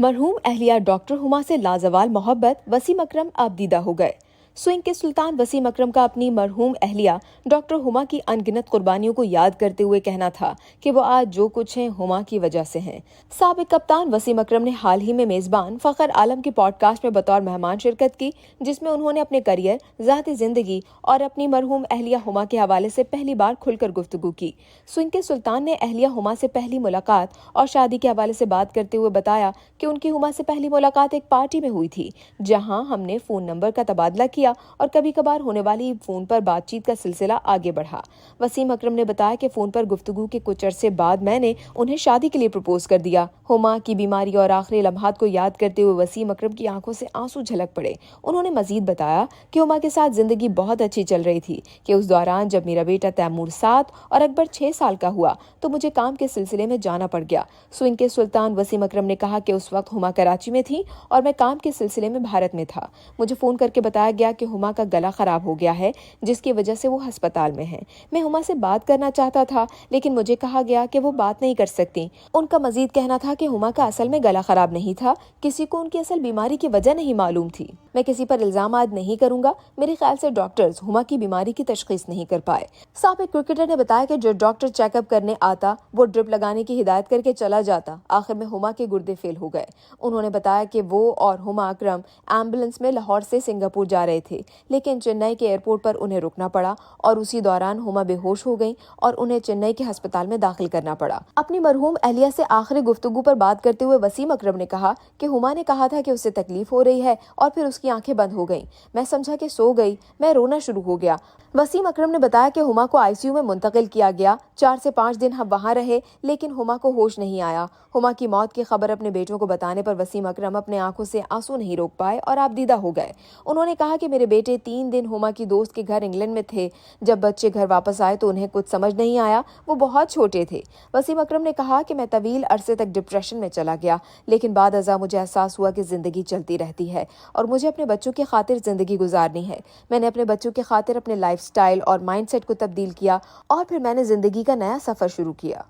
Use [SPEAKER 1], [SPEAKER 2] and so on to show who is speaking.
[SPEAKER 1] مرحوم اہلیہ ڈاکٹر ہما سے لازوال محبت وسیم اکرم اب دیدہ ہو گئے۔ سوئنگ کے سلطان وسیم اکرم کا اپنی مرحوم اہلیہ ڈاکٹر ہما کی انگنت قربانیوں کو یاد کرتے ہوئے کہنا تھا کہ وہ آج جو کچھ ہیں ہما کی وجہ سے ہیں۔ سابق کپتان وسیم اکرم نے حال ہی میں میزبان فخر عالم کے پوڈ کاسٹ میں بطور مہمان شرکت کی، جس میں انہوں نے اپنے کریئر، ذاتی زندگی اور اپنی مرحوم اہلیہ ہما کے حوالے سے پہلی بار کھل کر گفتگو کی۔ سوئنگ کے سلطان نے اہلیہ ہما سے پہلی ملاقات اور شادی کے حوالے سے بات کرتے ہوئے بتایا کہ ان کی ہما سے پہلی ملاقات ایک پارٹی میں ہوئی تھی، جہاں ہم نے فون نمبر کا تبادلہ کیا اور کبھی کبھار ہونے والی فون پر بات چیت کا سلسلہ آگے بڑھا۔ وسیم اکرم نے بتایا کہ فون پر گفتگو کے کچھ عرصے بعد میں نے انہیں شادی کے لیے پرپوز کر دیا۔ ہما کی بیماری اور آخری لمحات کو یاد کرتے ہوئے وسیم اکرم کی آنکھوں سے آنسو جھلک پڑے۔ انہوں نے مزید بتایا کہ ہما کے ساتھ زندگی بہت اچھی چل رہی تھی کہ اس دوران جب میرا بیٹا تیمور 7 اور اکبر 6 سال کا ہوا تو مجھے کام کے سلسلے میں جانا پڑ گیا۔ سوئنگ کے سلطان وسیم اکرم نے کہا کہ اس وقت ہما کراچی میں تھی اور میں کام کے سلسلے میں بھارت میں تھا۔ مجھے فون کر کے بتایا گیا کہ ہما کا گلا خراب ہو گیا ہے، جس کی وجہ سے وہ ہسپتال میں ہیں۔ میں ہما سے بات کرنا چاہتا تھا لیکن مجھے کہا گیا کہ وہ بات نہیں کر سکتی۔ ان کا مزید کہنا تھا کہ ہما کا اصل میں گلا خراب نہیں تھا، کسی کو ان کی اصل بیماری کی وجہ نہیں معلوم تھی۔ میں کسی پر الزامات نہیں کروں گا، میرے خیال سے ڈاکٹرز ہما کی بیماری کی تشخیص نہیں کر پائے۔ سابق کرکٹر نے بتایا کہ جو ڈاکٹر چیک اپ کرنے آتا وہ ڈرپ لگانے کی ہدایت کر کے چلا جاتا، آخر میں ہما کے گردے فیل ہو گئے۔ انہوں نے بتایا کہ وہ اور ہما اکرم ایمبولینس میں لاہور سے سنگاپور جا رہے تھے، لیکن چنئی کے ایئرپورٹ پر انہیں رکنا پڑا اور اسی دوران ہما بے ہوش ہو گئیں اور انہیں چنئی کے ہسپتال میں داخل کرنا پڑا۔ اپنی مرحوم اہلیہ سے آخری گفتگو پر بات کرتے ہوئے وسیم اکرم نے کہا کہ ہما نے کہا تھا کہ اسے تکلیف ہو رہی ہے اور پھر اس کی آنکھیں بند ہو گئیں۔ میں سمجھا کہ سو گئی، میں رونا شروع ہو گیا۔ وسیم اکرم نے بتایا کہ ہما کو آئی سی یو میں منتقل کیا گیا، 4 سے 5 دن ہم وہاں رہے لیکن ہما کو ہوش نہیں آیا۔ ہما کی موت کی خبر اپنے بیٹوں کو بتانے پر وسیم اکرم اپنے آنکھوں سے آنسو نہیں روک پائے اور آپ دیدہ ہو گئے۔ انہوں نے کہا کہ میرے بیٹے 3 دن ہما کی دوست کے گھر انگلینڈ میں تھے۔ جب بچے گھر واپس آئے تو انہیں کچھ سمجھ نہیں آیا، وہ بہت چھوٹے تھے۔ وسیم اکرم نے کہا کہ میں طویل عرصے تک ڈپریشن میں چلا گیا، لیکن بعد ازاں مجھے احساس ہوا کہ زندگی چلتی رہتی ہے اور مجھے اپنے بچوں کی خاطر زندگی گزارنی ہے۔ میں نے اپنے بچوں کی خاطر اپنے لائف سٹائل اور مائنڈ سیٹ کو تبدیل کیا اور پھر میں نے زندگی کا نیا سفر شروع کیا۔